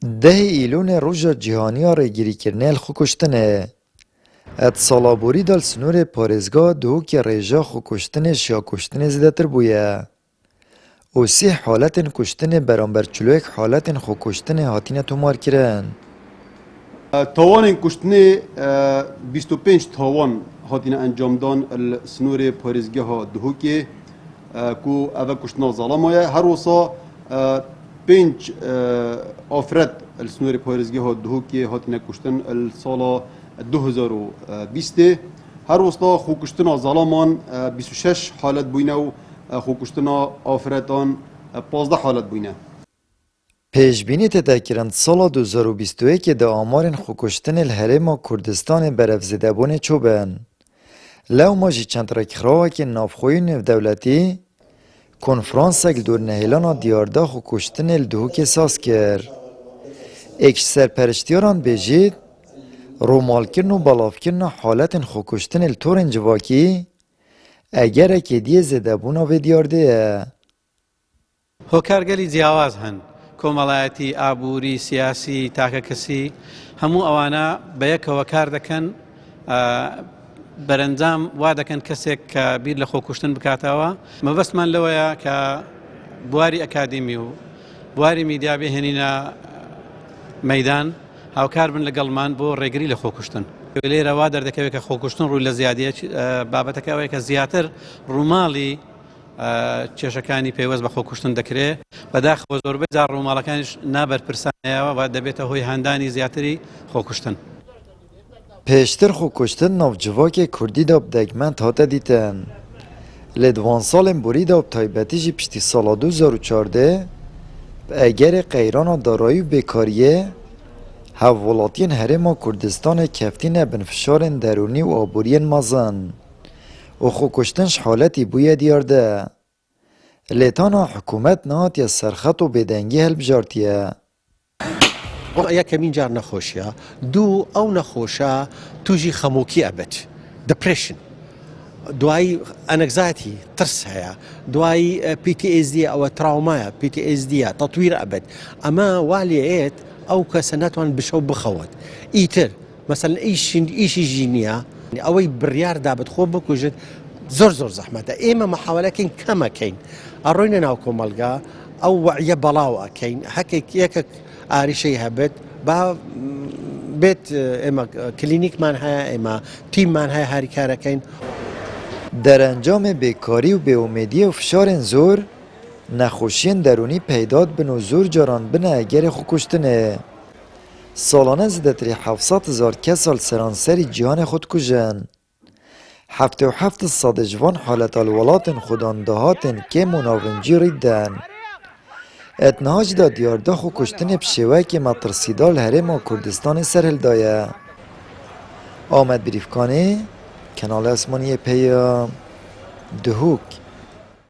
ده ایلون روژا جهانی ها ریگیری کرنه خو کشتنه. ات سالابوری دال سنور پارزگاه دو که ریجا خو کشتنه شیا کشتنه زده تر بویه. او سی حالت کشتنه برانبر چلوک حالت خو کشتنه هاتینه تومار کرن. تاوان کشتنه 25 تاوان هاتینه انجام دان سنور پارزگاه دو که کو اوه کشتنا ظلامایه هر وصا 5 آفرد السنور پارزگاه دو که هاتینه کشتن السال 2020 هر وستا خو کشتنا ظلامان 26 حالت بوینه و خو کشتنا آفرتان 15 حالت بوینه. پیشبینی تذکرند سال 2021 که ده آمارن خو کشتن الهرم کردستان برافزیده بونه چوبن. لو ماجی چند رکخراوه که نافخوی نو دولتی کنفرانس اگل دور نهیلانا دیارده خو کشتن الدهو که ساز کر. اکش سرپرشتیاران بیجید رومال کرن و بلاف کرن حالت خو کشتن التورن جواکی اگر اکی دیه زده بونا و دیارده. هۆکارگەلی جیاواز هەن کۆمەڵایەتی ئابووری سیاسی تاکە کەسی هەموو ئەوانە بە یەکەوە کار دەکەن بەرەنجام وا دەکەن کەسێک کە بیر لە خۆکوشتن بکاتەوە مەبەستمان لەوەیە کە بواری ئەکادیمی و بواری میدیا بهێنینە مەیدان هاوکار بن لەگەڵمان بۆ ڕێگری لە خۆکوشتن لێرەوا دەردەکەوێت کە خۆکوشتن ڕووی لە زیادیە بابەتەکە ئەوەیە کە زیاتر ڕووماڵی کێشەکانی پێوەست بە خۆکوشتن دەکرێت بەداخەوە زۆربەی جار ڕووماڵەکانیش نابەرپرسانەوە و دەبێتە هۆی هەندانی زیاتری خۆکوشتن. پیشتر خو کشتن نافجواک کردی داب دگمنت هاته دیتن. لدوان سالم بوری داب تایبتی جی پشتی سال 2014 اگر قیران دارایی و بیکاریه حوالاتین هرم کردستان کفتین بنفشار درونی و آبورین مزن و خو کشتنش حالتی بوی دیارده. لیتانا حکومت نهات یا سرخط و بدنگی هل بجارتیه. یا کمین جار نخوشیه دو او نخوشه توجی خموکی ابد depression دوای انكزايتي ترس هيا دوای PTSD او تراوما PTSD تطوير ابد اما واليات او كسنتوان بشو بخوت ايتر مثلا ايش جينيا اوي بريار دابت خو بكوجد زور زحمته اما محاوله كين كما كين اروينا ناوكم ملقا او وعي بلاوه كين حكيك ياك آری شيء هبت با بيت اما کلینیک من ها اما تیم من ها هری کار کن. در انجام بیکاری و بی‌امیدی و فشار زور نخوشین درونی پیداد بن و زور جاران بن اگر خو کشتنه. سالانه زدتری 700,000 کسال سرانسری جهان خود کشن. 77 صد جوان حالت الولات خودان دهاتن که مناونجی ریدن. اتنهاج دا دیارده خو کشتن بشوه که مطرسیدال هرم کردستان سرهل دایه. آمد بریفکانه کنال اسمانی پیام دهوک.